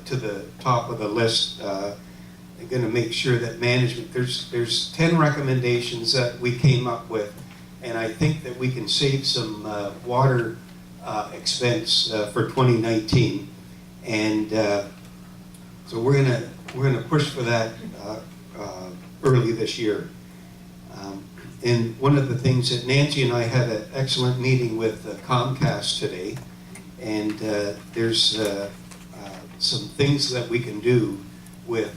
to the top of the list. I'm going to make sure that management, there's 10 recommendations that we came up with, and I think that we can save some water expense for 2019, and so we're gonna push for that early this year. And one of the things that Nancy and I had an excellent meeting with Comcast today, and there's some things that we can do with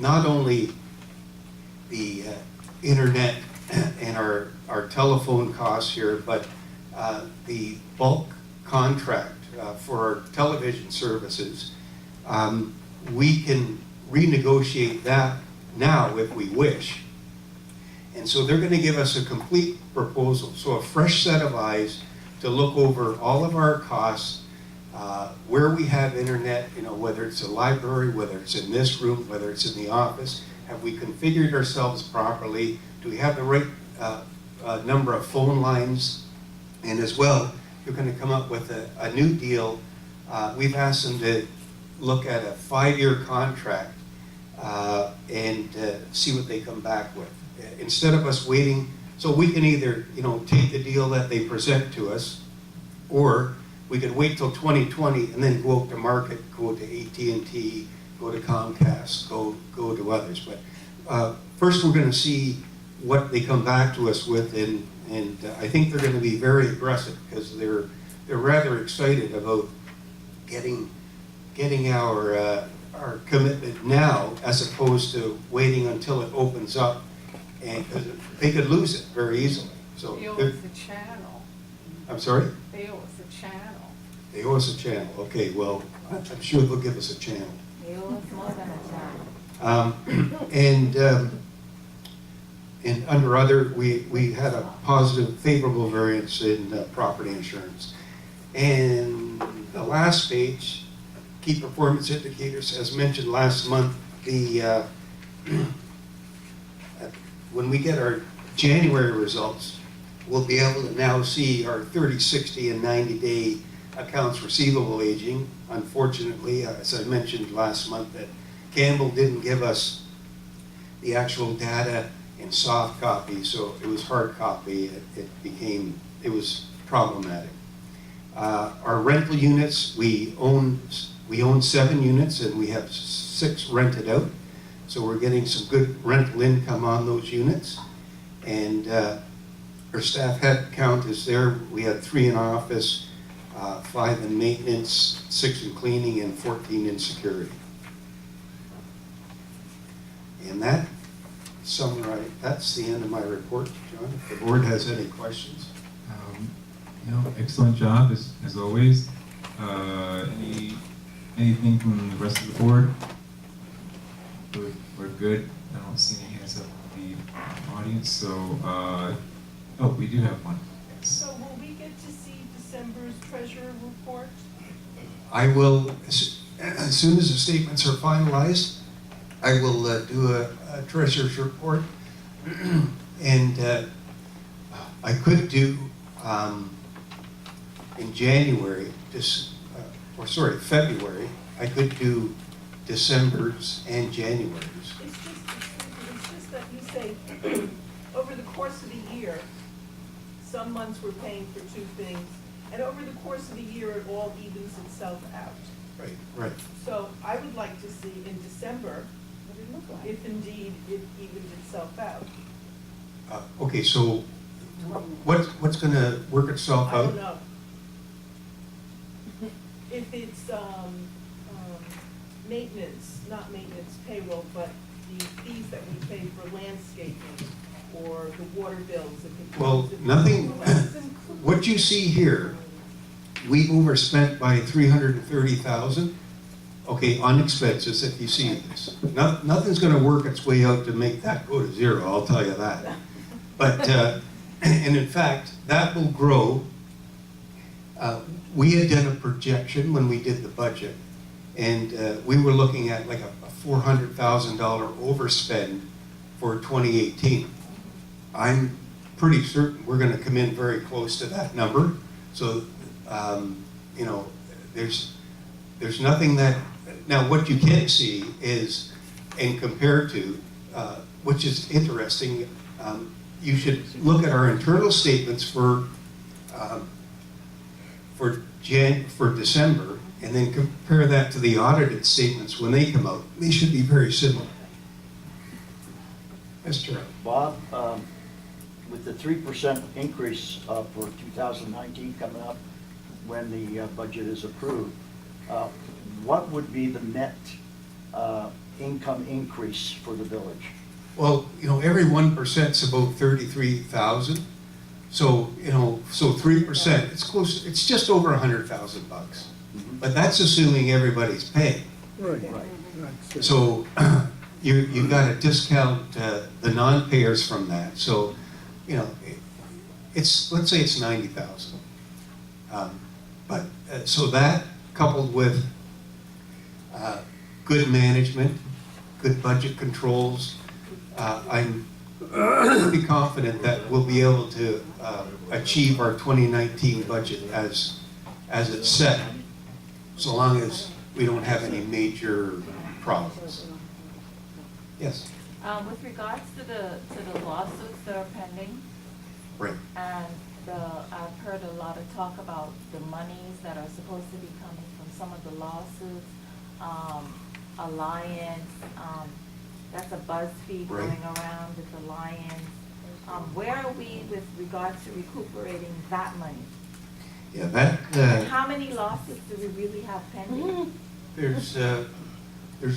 not only the internet and our telephone costs here, but the bulk contract for our television services. We can renegotiate that now if we wish. And so they're going to give us a complete proposal, so a fresh set of eyes to look over all of our costs, where we have internet, whether it's a library, whether it's in this room, whether it's in the office. Have we configured ourselves properly? Do we have the right number of phone lines? And as well, you're going to come up with a new deal. We've asked them to look at a 5-year contract and see what they come back with. Instead of us waiting, so we can either take the deal that they present to us, or we could wait till 2020 and then go out to market, go to AT&T, go to Comcast, go to others. But first we're going to see what they come back to us with, and I think they're going to be very aggressive because they're rather excited about getting our commitment now, as opposed to waiting until it opens up, and they could lose it very easily. So they owe us a channel. I'm sorry? They owe us a channel. They owe us a channel. Okay, well, I'm sure they'll give us a channel. They owe us more than a channel. And under other, we had a positive, favorable variance in property insurance. And the last page, key performance indicators, as mentioned last month, when we get our January results, we'll be able to now see our 30, 60, and 90-day accounts receivable aging. Unfortunately, as I mentioned last month, that Campbell didn't give us the actual data in soft copy, so it was hard copy. It was problematic. Our rental units, we own 7 units, and we have 6 rented out. So we're getting some good rental income on those units. And our staff head count is there. We had 3 in office, 5 in maintenance, 6 in cleaning, and 14 in security. And that summarize. That's the end of my report, John. If the board has any questions. Excellent job as always. Anything from the rest of the board? We're good. I don't see any hands up in the audience. So, oh, we do have one. Yes. So will we get to see December's treasurer report? I will, as soon as the statements are finalized, I will do a treasurer's report, and I could do in January, February, I could do December's and January's. It's just that you say, over the course of the year, some months we're paying for 2 things, and over the course of the year, it all evens itself out. Right. So I would like to see in December, What did it look like? if indeed it evens itself out. Okay, so what's going to work itself I out? don't know. If it's maintenance, not maintenance payroll, but the fees that we pay for landscaping or the water bills. If it Well, comes in- nothing, what you see here, we've overspent by 330,000, okay, on expenses, if you see this. Nothing's going to work its way out to make that go to 0, I'll tell you that. But, and in fact, that will grow. We had done a projection when we did the budget, and we were looking at like a $400,000 overspend for 2018. I'm pretty certain we're going to come in very close to that number. So, there's nothing that now what you can see is, and compare to, which is interesting, you should look at our internal statements for December, and then compare that to the audited statements when they come out. They should be very similar. Mr. Bob, with the 3% increase for 2019 coming up, when the budget is approved, what would be the net income increase for the village? Well, every 1% is about 33,000. So, so 3%, it's close, it's just over 100,000 bucks. But that's assuming everybody's paying. Right. So you've got to discount the non-payers from that. So, let's say it's 90,000. But so that coupled with good management, good budget controls, I'm pretty confident that we'll be able to achieve our 2019 budget as it's set, so long as we don't have any major problems. Yes. With regards to the lawsuits that are pending, Right. and I've heard a lot of talk about the monies that are supposed to be coming from some of the lawsuits, Alliance, that's a BuzzFeed Right. going around with Alliance. Where are we with regards to recuperating that money? Yeah, that And how many lawsuits do we really have pending? there's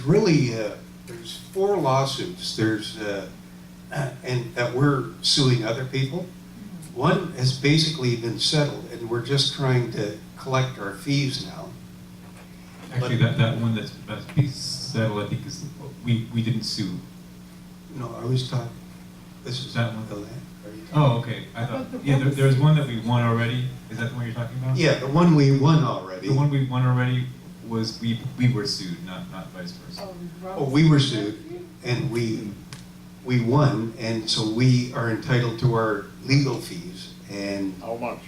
really there's 4 lawsuits. There's and that we're suing other people. One has basically been settled, and we're just trying to collect our fees now. Actually, that one that's about to be settled, I think is, we didn't sue. No, I was talking. This is That one? the land. Are you talking- Oh, okay, I thought, yeah, there's one that we won already, is that the one you're talking about? Yeah, the one we won already. The one we won already was, we were sued, not vice versa. Oh, we were sued, and we won, and so we are entitled to our legal fees. And How much?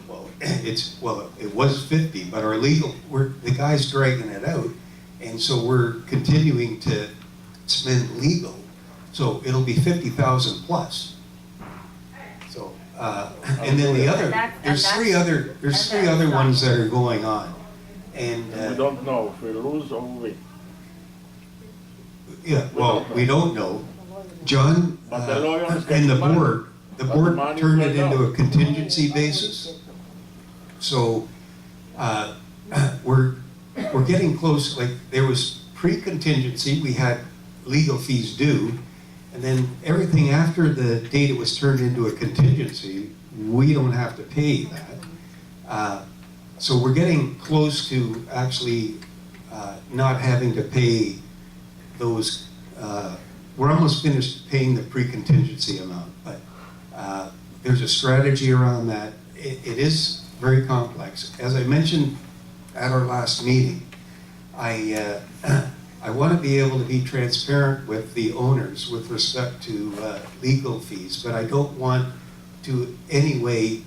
well, it was 50, but our legal, the guy's dragging it out, and so we're continuing to spend legal. So it'll be 50,000 plus. So, and then the other, there's three other ones that are going on, and We don't know if we lose or win. yeah, well, we don't know. John But the lawyers get and the money. board But the money turned it goes into out. a contingency basis. So we're getting close. Like there was pre-contingency, we had legal fees due, and then everything after the date it was turned into a contingency, we don't have to pay that. So we're getting close to actually not having to pay those. We're almost finished paying the pre-contingency amount, but there's a strategy around that. It is very complex. As I mentioned at our last meeting, I want to be able to be transparent with the owners with respect to legal fees, but I don't want to any way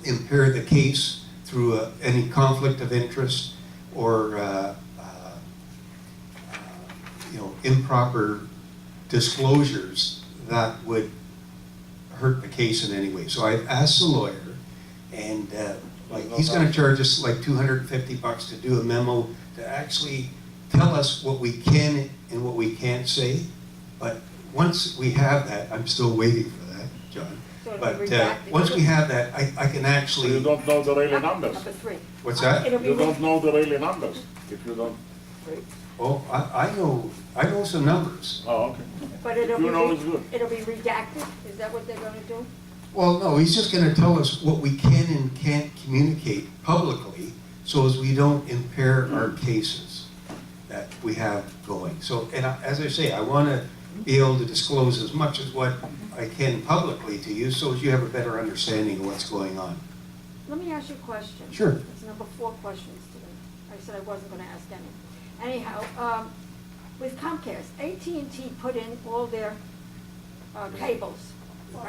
impair the case through any conflict of interest or improper disclosures that would hurt the case in any way. So I've asked the lawyer, and he's going to charge us like $250 to do a memo to actually tell us what we can and what we can't say. But once we have that, I'm still waiting for that, John. But once we have that, I can So actually. you don't know the really numbers. Number 3. What's that? It'll be You don't know the really numbers if you don't. Oh, I know some numbers. Oh, okay. But it'll You know it's good. it'll be redacted, is that what they're gonna do? Well, no, he's just gonna tell us what we can and can't communicate publicly, so as we don't impair our cases that we have going. So, and as I say, I wanna be able to disclose as much as what I can publicly to you, so as you have a better understanding of what's going on. Let me ask you a question. Sure. It's number 4 questions today. I said I wasn't gonna ask any. Anyhow, with Comcast, AT&T put in all their cables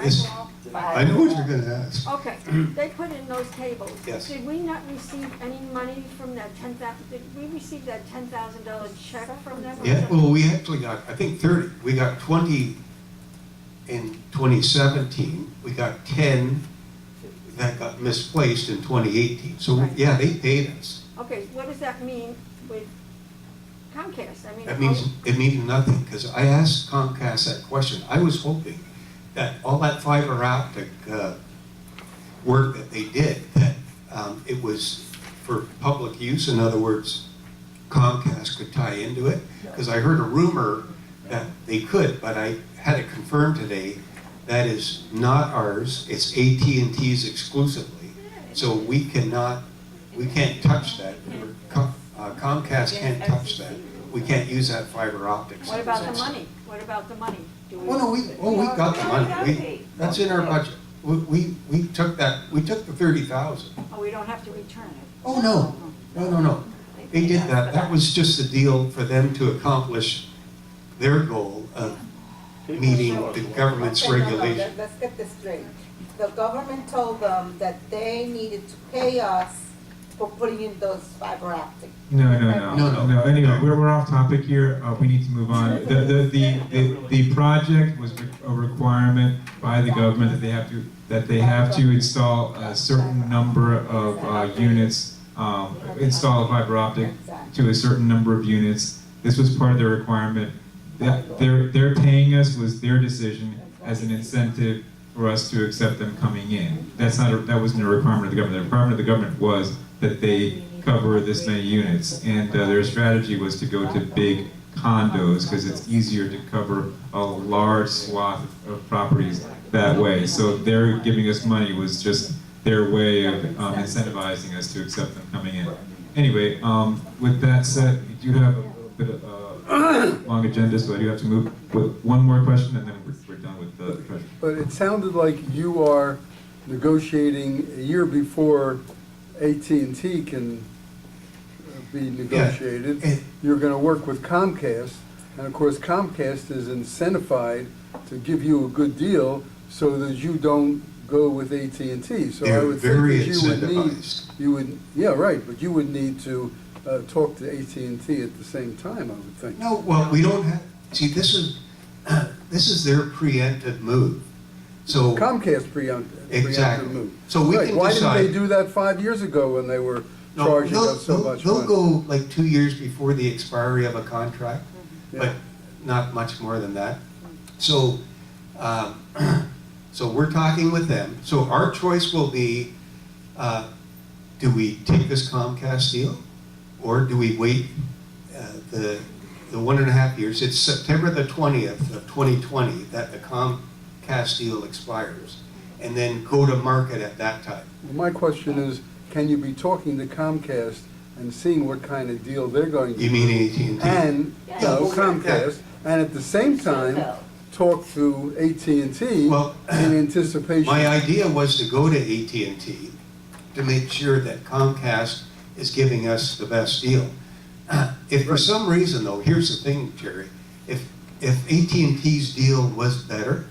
Is, I know what you're gonna ask. Okay, they put in those tables. Yes. Did we not receive any money from that did we receive that $10,000 check from them? Yeah, well, we actually got, I think 30, we got 20 in 2017, we got 10 that got misplaced in 2018. So, Right. yeah, they paid us. Okay, what does that mean with Comcast? I mean. That means, it means nothing, because I asked Comcast that question. I was hoping that all that fiber optic work that they did, that it was for public use. In other words, Comcast could tie into it, because I heard a rumor that they could, but I had it confirmed today. That is not ours. It's AT&T's exclusively. So we can't touch that. Comcast can't touch that. We can't use that fiber optics. What about the money? What about the money? Do we? Oh, no, we got the money. That's in our budget. We took that, we took the 30,000. Oh, we don't have to return it? Oh, no. They did that. That was just a deal for them to accomplish their goal of meeting the government's Okay, no, regulation. let's get this straight. The government told them that they needed to pay us for putting in those fiber optic. No. Anyway, No. we're off topic here. We need to move on. The project was a requirement by the government that they have to install a certain number of units, install a fiber optic to a certain number of units. This was part of their requirement. They're paying us was their decision as an incentive for us to accept them coming in. That wasn't a requirement of the government. The requirement of the government was that they cover this many units, and their strategy was to go to big condos because it's easier to cover a large swath of properties that way. So their giving us money was just their way of incentivizing us to accept them coming in. Anyway, with that said, we do have a bit of a long agenda, so I do have to move with one more question, and then we're done with the treasurer. But it sounded like you are negotiating a year before AT&T can be negotiated. Yeah. You're going to work with Comcast, and of course Comcast is incentivized to give you a good deal so that you don't go with AT&T. So I They're would very think that incentivized. yeah, right, but you would need to talk to AT&T at the same time, I would think. No, well, we don't have, see, this is their preemptive move. So, Comcast preemptive Exactly. move. So we Right, can why decide- didn't they do that 5 years ago when they were no, charging us so much they'll money? go like 2 years before the expiry of a contract, Yeah. but not much more than that. So, so we're talking with them. So our choice will be, do we take this Comcast deal? Or do we wait the 1.5 years? It's September the 20th of 2020 that the Comcast deal expires, and then go to market at that time. Well, my question is, can you be talking to Comcast and seeing what kind of deal they're going to do? You mean AT&T? And, no, Yeah. Comcast, and at the same time, talk to AT&T Well, in anticipation. My idea was to go to AT&T to make sure that Comcast is giving us the best deal. If for some reason though, here's the thing, Jerry, if AT&T's deal was better,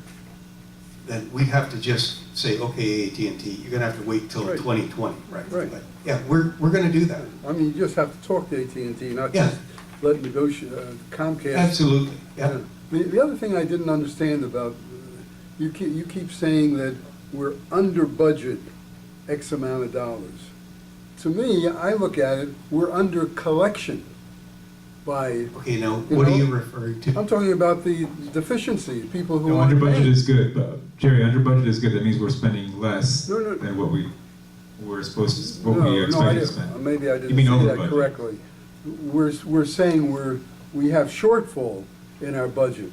then we'd have to just say, okay, AT&T, you're gonna have to wait till Right. 2020. Right. Right. But, yeah, we're gonna do that. I mean, you just have to talk to AT&T, not Yeah. just let Comcast. Absolutely, yeah. The other thing I didn't understand about, you keep saying that we're under budget X amount of dollars. To me, I look at it, we're under collection by, Okay, now, You what are know, you referring to? I'm talking about the deficiency, people who No, aren't under budget paying. is good, but Jerry, under budget is good. That means we're spending less No, no. than what we were supposed to, what we No, I expected to didn't- spend. maybe I You didn't mean say over that budget. correctly. We're saying we have shortfall in our budget.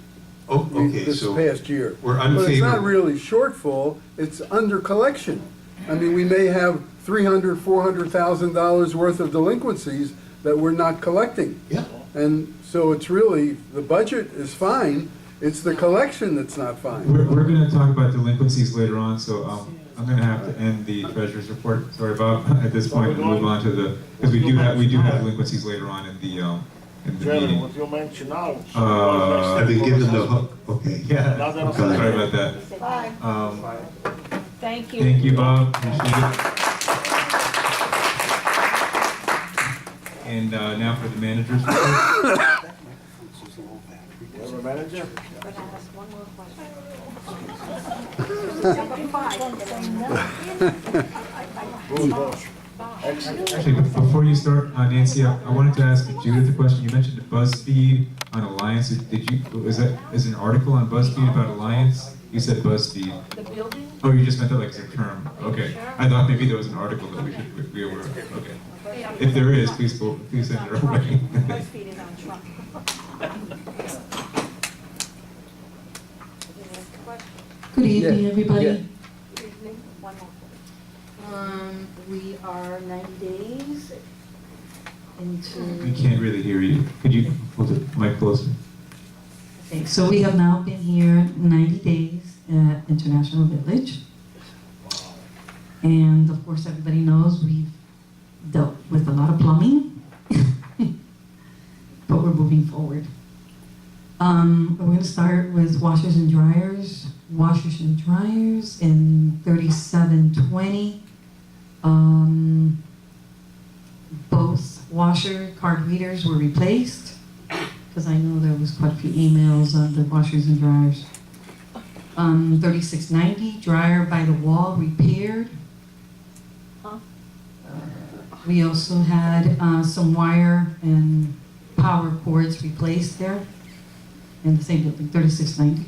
Oh, okay, This so past year. we're But it's not unfavorable. really shortfall, it's under collection. I mean, we may have $300,000, $400,000 worth of delinquencies that we're not collecting. Yeah. And so it's really, the budget is fine, it's the collection that's not fine. We're going to talk about delinquencies later on, so I'm going to have to end the treasurer's report. Sorry, Bob, at this point, and move on to the, because we do have delinquencies later on in in the Chairman, meeting. what you mention now. I've been given the hook, okay. Yeah, Now they're not- sorry about that. Bye. Thank you. Thank you, Bob, appreciate it. And now for the manager's report. You have a manager? But I ask one more question. Number 5. Excellent. Actually, before you start, Nancy, I wanted to ask Judith a question. You mentioned BuzzFeed on Alliance. Did you, is an article on BuzzFeed about Alliance? You said BuzzFeed. The building? Oh, you just meant that like as a term. Okay. I thought maybe there was an article that we should be aware of. Okay. If there is, please send it our way. BuzzFeed is on Trump. Good evening, everybody. Good evening. One more. We are 90 days into. We can't really hear you. Could you hold the mic closer? Okay, so we have now been here 90 days at International Village. And of course, everybody knows we've dealt with a lot of plumbing, but we're moving forward. We're going to start with washers and dryers. Washers and dryers in 3720. Both washer card readers were replaced, because I know there was quite a few emails on the washers and dryers. 3690, dryer by the wall repaired. We also had some wire and power cords replaced there in the same building, 3690.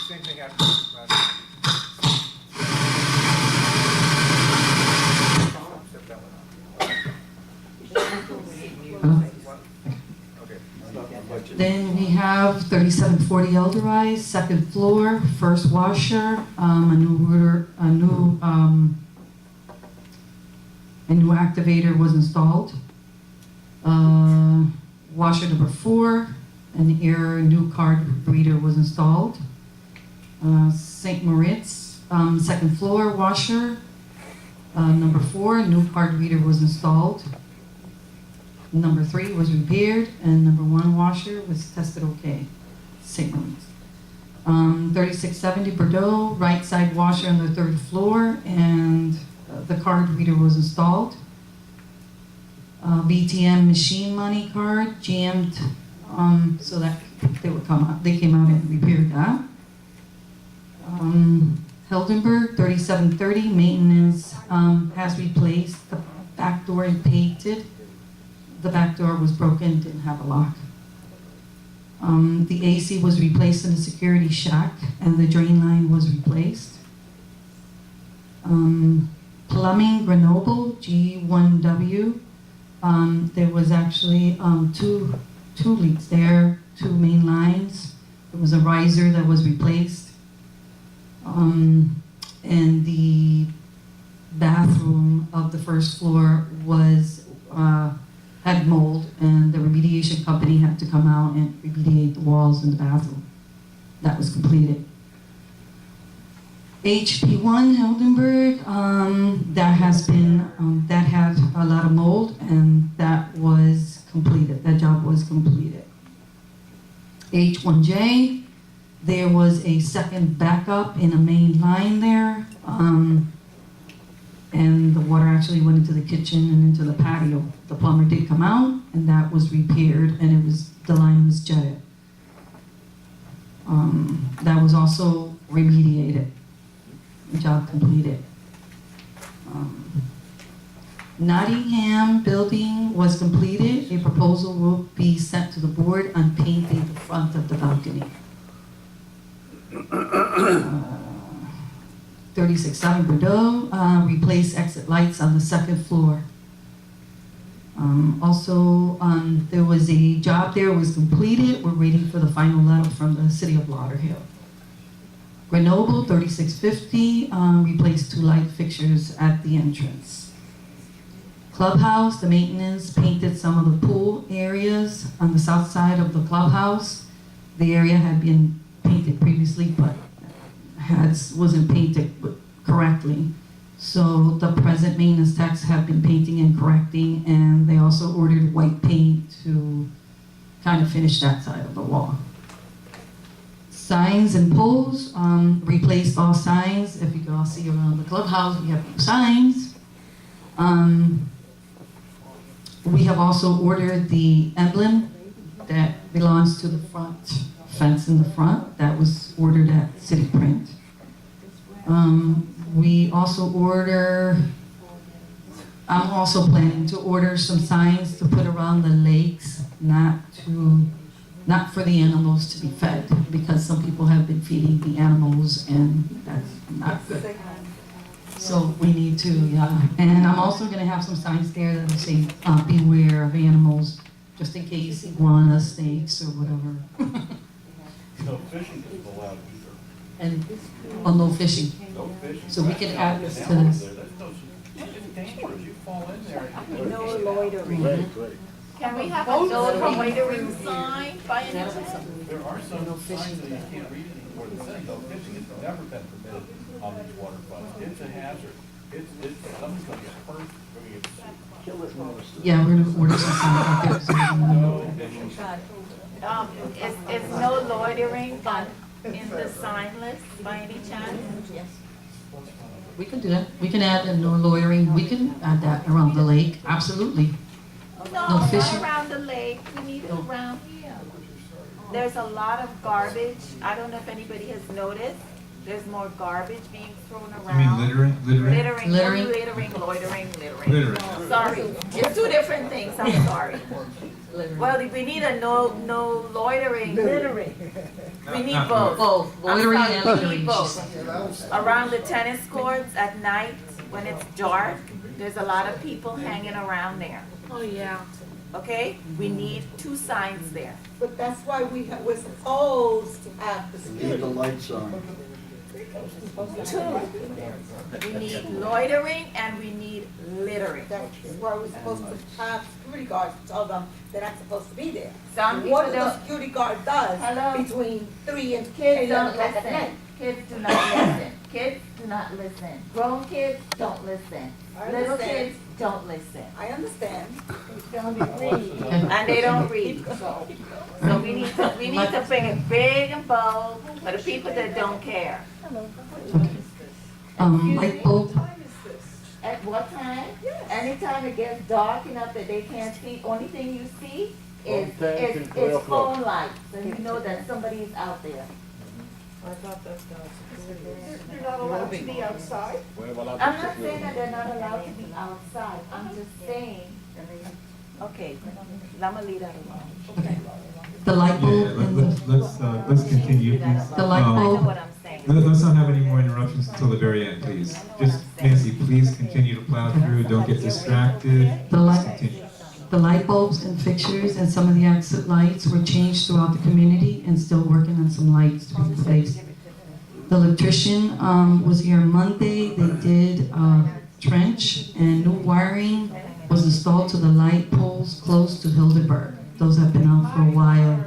Same thing happened last time. Except that one. Okay. Then we have 3740 Eldorado, second floor, first washer, a new activator was installed. Washer number 4, an air new card reader was installed. St. Moritz, second floor washer, number 4, new card reader was installed. Number 3 was repaired, and number 1 washer was tested okay. St. Moritz. 3670 Bordeaux, right side washer on the 3rd floor, and the card reader was installed. BTM machine money card jammed, so that they came out and repaired that. Heldenberg 3730 maintenance has replaced the back door and painted. The back door was broken, didn't have a lock. The AC was replaced in the security shack, and the drain line was replaced. Plumbing Grenoble G1W. There was actually two leaks there, 2 main lines. There was a riser that was replaced. And the bathroom of the 1st floor was had mold, and the remediation company had to come out and remediate the walls in the bathroom. That was completed. HP1 Heldenberg, that has been, that had a lot of mold, and that was completed. That job was completed. H1J, there was a second backup in a main line there, and the water actually went into the kitchen and into the patio. The plumber did come out, and that was repaired, and the line was jetted. That was also remediated. Job completed. Nottingham building was completed. A proposal will be sent to the board on painting the front of the balcony. 36-7 Bordeaux, replace exit lights on the 2nd floor. Also, there was a job there, was completed. We're waiting for the final letter from the city of Lauderhill. Grenoble 3650, replaced 2 light fixtures at the entrance. Clubhouse, the maintenance painted some of the pool areas on the south side of the clubhouse. The area had been painted previously, but wasn't painted correctly. So the present maintenance techs have been painting and correcting, and they also ordered white paint to kind of finish that side of the wall. Signs and poles, replaced all signs. If you can all see around the clubhouse, we have new signs. We have also ordered the emblem that belongs to the front fence in the front. That was ordered at City Print. We also I'm also planning to order some signs to put around the lakes, not for the animals to be fed, because some people have been feeding the animals and that's not good. So we need to, yeah. And I'm also gonna have some signs there that will say, beware of animals, just in case iguanas, snakes, or whatever. No fishing is allowed either. And, no fishing. No fishing. So we can add this to this. It's dangerous, you fall in there. No loitering. Great. Can we have a no loitering sign by any chance? There are some signs that you can't read anymore that say no fishing. It's never been permitted on these waterfronts. It's a hazard. Someone's gonna get hurt, or get sick. Kill it most. Yeah, we're gonna order some signs out there. So we can- No fishing. Is no loitering in the sign list by any chance? Yes. We can do that. We can add a no loitering. We can add that around the lake. Absolutely. No, No not fishing. around the lake, we need it around here. There's a lot of garbage, I don't know if anybody has noticed, there's more garbage being thrown I mean, around. littering? Littering, Littering. loitering. Littering. Sorry, it's two different things, I'm sorry. Well, we need a no loitering. We need Not both. Both, I'm loitering sorry, and we littering. need both. Around the tennis courts at night, when it's dark, there's a lot of people hanging around there. Oh, yeah. Okay, we need two signs there. But that's why we're supposed to have the Leave security. the lights on. We need loitering and we need littering. That's why we're supposed to have security guards to tell them they're not supposed to be there. Some people What the don't, security guard does Hello? between 3 and kids 11 don't o'clock at listen. night. Kids do not listen. Kids do not listen. Grown kids don't listen. I Little understand. kids don't listen. I understand. And they don't read. So we need to bring it big and bold for the people that don't care. Light bulb. Time is this? At what time? Yes. Anytime it gets dark enough that they can't see, only thing you see is, From 10 to is 12 phone lights, and you know that somebody's out there. They're not allowed to be outside? I'm not saying that they're not allowed to be outside, I'm just saying, okay, let me leave that alone. Okay. The light Yeah, bulb in the, let's continue, please. The light I know bulb. what I'm saying. Let's not have any more interruptions until the very end, please. Just, Nancy, please continue to plow through, don't get distracted. The Let's light- continue. The light bulbs and fixtures and some of the exit lights were changed throughout the community and still working on some lights to be replaced. The electrician was here Monday. They did trench and new wiring was installed to the light poles close to Hildeberg. Those have been out for a while.